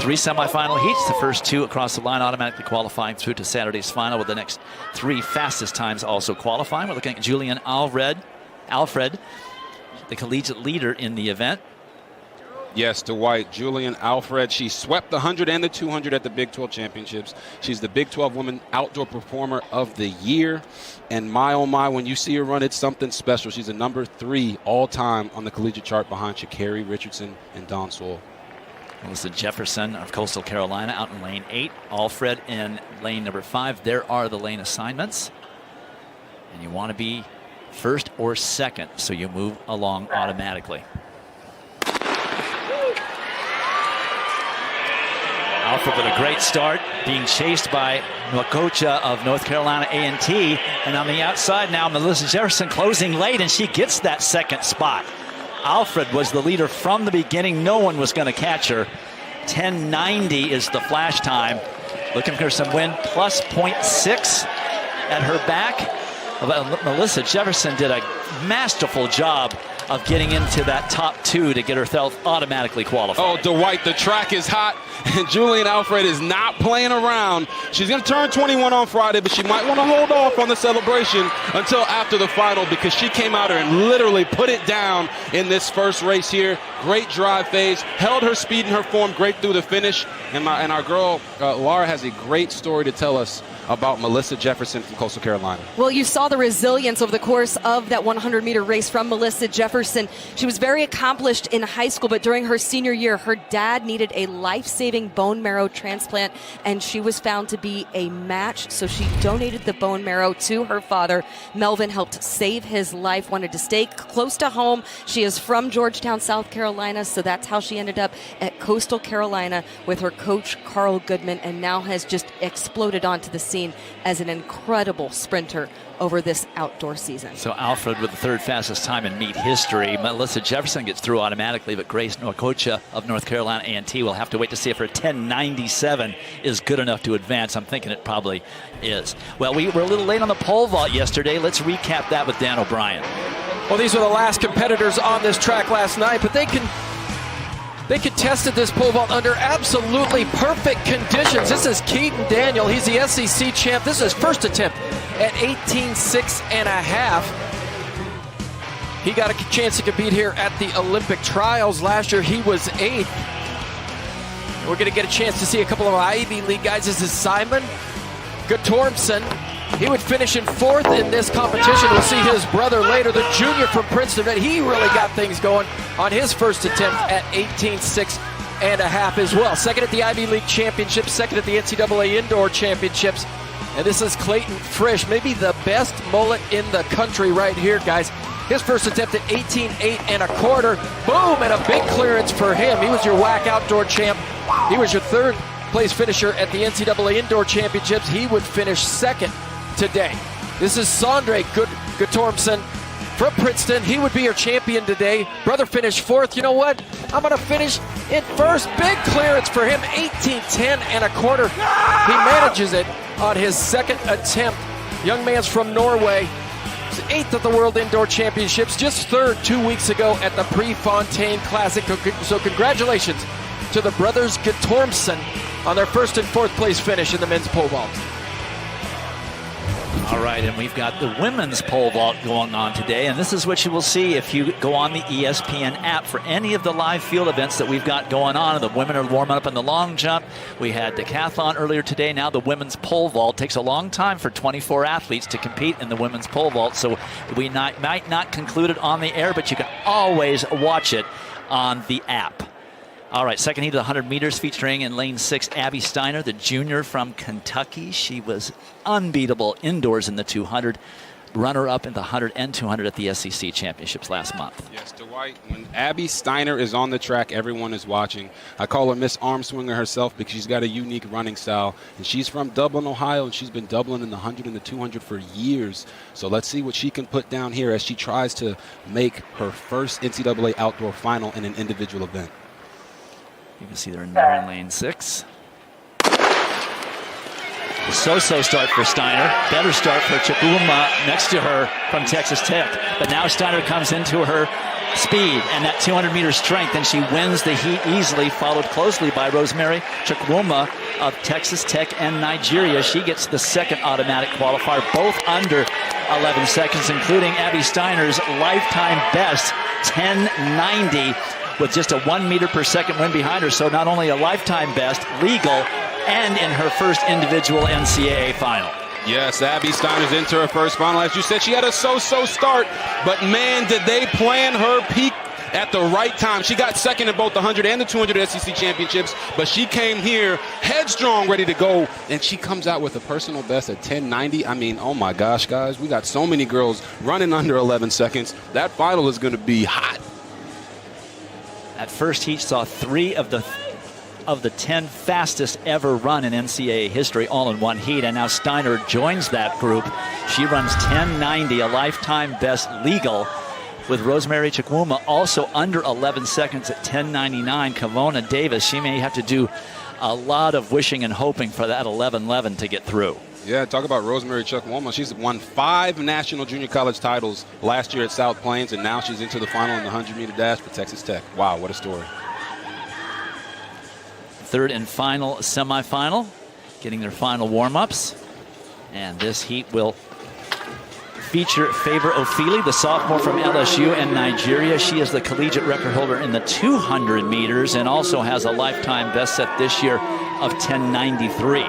3 semifinal heats. The first 2 across the line automatically qualifying through to Saturday's final, with the next 3 fastest times also qualifying. We're looking at Julian Alfred, the collegiate leader in the event. Yes, Dwight, Julian Alfred. She swept the 100 and the 200 at the Big 12 Championships. She's the Big 12 Women Outdoor Performer of the Year. And my, oh my, when you see her run, it's something special. She's a number 3 all-time on the collegiate chart behind Sha'Carri Richardson and Dawn Sewell. Melissa Jefferson of Coastal Carolina out in lane 8. Alfred in lane number 5. There are the lane assignments. And you want to be first or second, so you move along automatically. Alfred with a great start, being chased by Nwakocha of North Carolina A&T. And on the outside now, Melissa Jefferson closing late, and she gets that second spot. Alfred was the leader from the beginning. No one was going to catch her. 10:90 is the flash time. Looking for some wind, plus 0.6 at her back. Melissa Jefferson did a masterful job of getting into that top 2 to get herself automatically qualified. Oh, Dwight, the track is hot, and Julian Alfred is not playing around. She's going to turn 21 on Friday, but she might want to hold off on the celebration until after the final, because she came out here and literally put it down in this first race here. Great drive phase, held her speed and her form great through the finish. And our girl, Laura, has a great story to tell us about Melissa Jefferson from Coastal Carolina. Well, you saw the resilience over the course of that 100-meter race from Melissa Jefferson. She was very accomplished in high school, but during her senior year, her dad needed a life-saving bone marrow transplant, and she was found to be a match, so she donated the bone marrow to her father. Melvin helped save his life, wanted to stay close to home. She is from Georgetown, South Carolina, so that's how she ended up at Coastal Carolina with her coach, Carl Goodman, and now has just exploded onto the scene as an incredible sprinter over this outdoor season. So Alfred with the 3rd fastest time in meet history. Melissa Jefferson gets through automatically, but Grace Nwakocha of North Carolina A&T will have to wait to see if her 10:97 is good enough to advance. I'm thinking it probably is. Well, we were a little late on the pole vault yesterday. Let's recap that with Dan O'Brien. Well, these were the last competitors on this track last night, but they contested this pole vault under absolutely perfect conditions. This is Keaton Daniel. He's the SEC champ. This is his first attempt at 18.6.5. He got a chance to compete here at the Olympic trials. Last year, he was 8th. We're going to get a chance to see a couple of Ivy League guys. This is Simon Guttormson. He would finish in 4th in this competition. We'll see his brother later, the junior from Princeton. He really got things going on his first attempt at 18.6.5 as well. 2nd at the Ivy League Championships, 2nd at the NCAA Indoor Championships. And this is Clayton Frisch, maybe the best mullet in the country right here, guys. His first attempt at 18.825. Boom, and a big clearance for him. He was your WAC Outdoor champ. He was your 3rd place finisher at the NCAA Indoor Championships. He would finish 2nd today. This is Sondre Guttormson from Princeton. He would be your champion today. Brother finished 4th. You know what? I'm going to finish in 1st. Big clearance for him, 18.1025. He manages it on his 2nd attempt. Young man's from Norway. He's 8th at the World Indoor Championships, just 3rd 2 weeks ago at the Prefontaine Classic. So congratulations to the brothers Guttormson on their 1st and 4th place finish in the men's pole vault. All right, and we've got the women's pole vault going on today, and this is what you will see if you go on the ESPN app for any of the live field events that we've got going on. The women are warming up in the long jump. We had decathlon earlier today. Now the women's pole vault. Takes a long time for 24 athletes to compete in the women's pole vault, so we might not conclude it on the air, but you can always watch it on the app. All right, 2nd heat of the 100 meters, featuring in lane 6, Abby Steiner, the junior from Kentucky. She was unbeatable indoors in the 200, runner-up in the 100 and 200 at the SEC Championships last month. Yes, Dwight, when Abby Steiner is on the track, everyone is watching. I call her Miss Armswinger herself because she's got a unique running style. And she's from Dublin, Ohio, and she's been doubling in the 100 and the 200 for years. So let's see what she can put down here as she tries to make her first NCAA outdoor final in an individual event. You can see they're in lane 6. So-so start for Steiner. Better start for Chukwuma next to her from Texas Tech. But now Steiner comes into her speed and that 200-meter strength, and she wins the heat easily, followed closely by Rosemary Chukwuma of Texas Tech and Nigeria. She gets the second automatic qualifier, both under 11 seconds, including Abby Steiner's lifetime best, 10:90, with just a 1 meter per second win behind her. So not only a lifetime best, legal, and in her first individual NCAA final. Yes, Abby Steiner's into her first final. As you said, she had a so-so start, but man, did they plan her peak at the right time. She got second in both the 100 and the 200 SEC championships, but she came here headstrong, ready to go, and she comes out with a personal best at 10:90. I mean, oh my gosh, guys, we got so many girls running under 11 seconds. That final is going to be hot. That first heat saw 3 of the 10 fastest ever run in NCAA history all in one heat, and now Steiner joins that group. She runs 10:90, a lifetime best legal, with Rosemary Chukwuma also under 11 seconds at 10:99. Kavona Davis, she may have to do a lot of wishing and hoping for that 11:11 to get through. Yeah, talk about Rosemary Chukwuma. She's won 5 national junior college titles last year at South Plains, and now she's into the final in the 100-meter dash for Texas Tech. Wow, what a story. Third and final semifinal, getting their final warm-ups. And this heat will feature Favor Ofili, the sophomore from LSU and Nigeria. She is the collegiate record holder in the 200 meters and also has a lifetime best set this year of 10:93.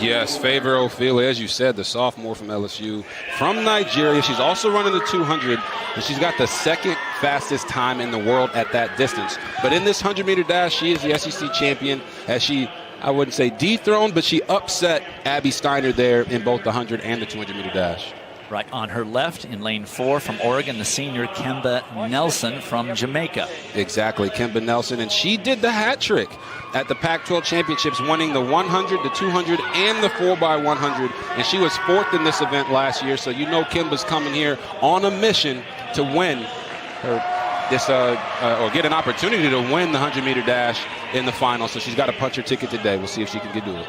Yes, Favor Ofili, as you said, the sophomore from LSU, from Nigeria. She's also running the 200, and she's got the second fastest time in the world at that distance. But in this 100-meter dash, she is the SEC champion, as she, I wouldn't say dethroned, but she upset Abby Steiner there in both the 100 and the 200-meter dash. Right on her left in lane 4 from Oregon, the senior Kemba Nelson from Jamaica. Exactly, Kemba Nelson, and she did the hat trick at the Pac-12 championships, winning the 100, the 200, and the 4x100, and she was 4th in this event last year, so you know Kemba's coming here on a mission to win or get an opportunity to win the 100-meter dash in the final, so she's got to punch her ticket today. We'll see if she can do it.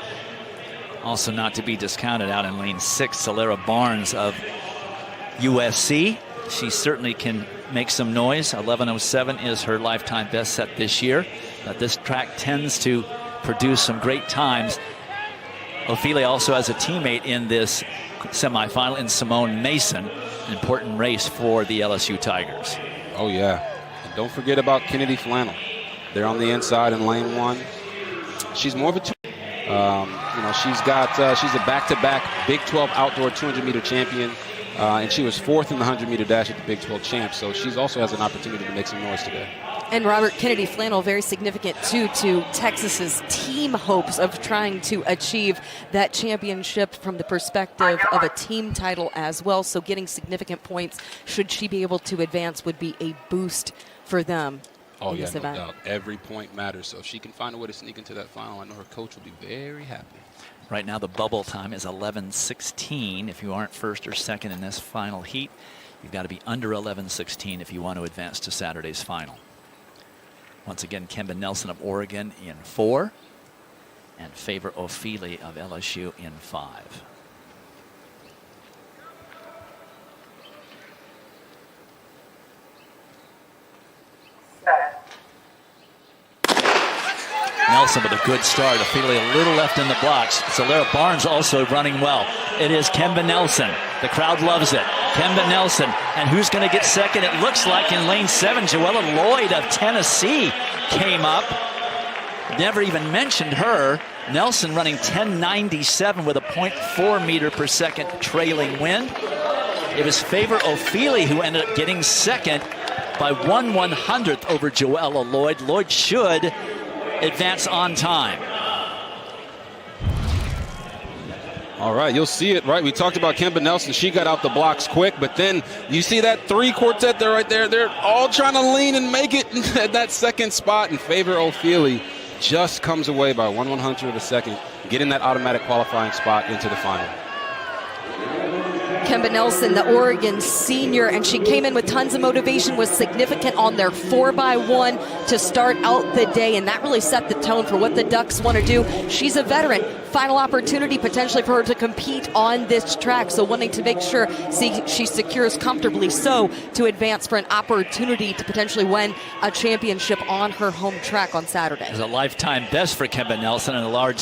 Also not to be discounted out in lane 6, Solera Barnes of USC. She certainly can make some noise. 11:07 is her lifetime best set this year. But this track tends to produce some great times. Ophelia also has a teammate in this semifinal in Simone Mason, an important race for the LSU Tigers. Oh, yeah. And don't forget about Kennedy Flannel. They're on the inside in lane 1. She's more of a she's a back-to-back Big 12 outdoor 200-meter champion, and she was 4th in the 100-meter dash at the Big 12 champs, so she also has an opportunity to make some noise today. And Robert, Kennedy Flannel, very significant, too, to Texas's team hopes of trying to achieve that championship from the perspective of a team title as well. So getting significant points, should she be able to advance, would be a boost for them. Oh, yeah, no doubt. Every point matters. So if she can find a way to sneak into that final, I know her coach will be very happy. Right now, the bubble time is 11:16. If you aren't first or second in this final heat, you've got to be under 11:16 if you want to advance to Saturday's final. Once again, Kemba Nelson of Oregon in 4, and Favor Ofili of LSU in 5. Nelson with a good start. Ophelia a little left in the blocks. Solera Barnes also running well. It is Kemba Nelson. The crowd loves it. Kemba Nelson. And who's going to get second? It looks like in lane 7, Joella Lloyd of Tennessee came up. Never even mentioned her. Nelson running 10:97 with a 0.4 meter per second trailing wind. It was Favor Ofili who ended up getting second by 1/100th over Joella Lloyd. Lloyd should advance on time. All right, you'll see it, right? We talked about Kemba Nelson. She got out the blocks quick, but then you see that 3 quartet there right there. They're all trying to lean and make it at that second spot, and Favor Ofili just comes away by 1/100 of a second, getting that automatic qualifying spot into the final. Kemba Nelson, the Oregon senior, and she came in with tons of motivation, was significant on their 4x1 to start out the day, and that really set the tone for what the Ducks want to do. She's a veteran. Final opportunity potentially for her to compete on this track, so wanting to make sure she secures comfortably so to advance for an opportunity to potentially win a championship on her home track on Saturday. It's a lifetime best for Kemba Nelson and a large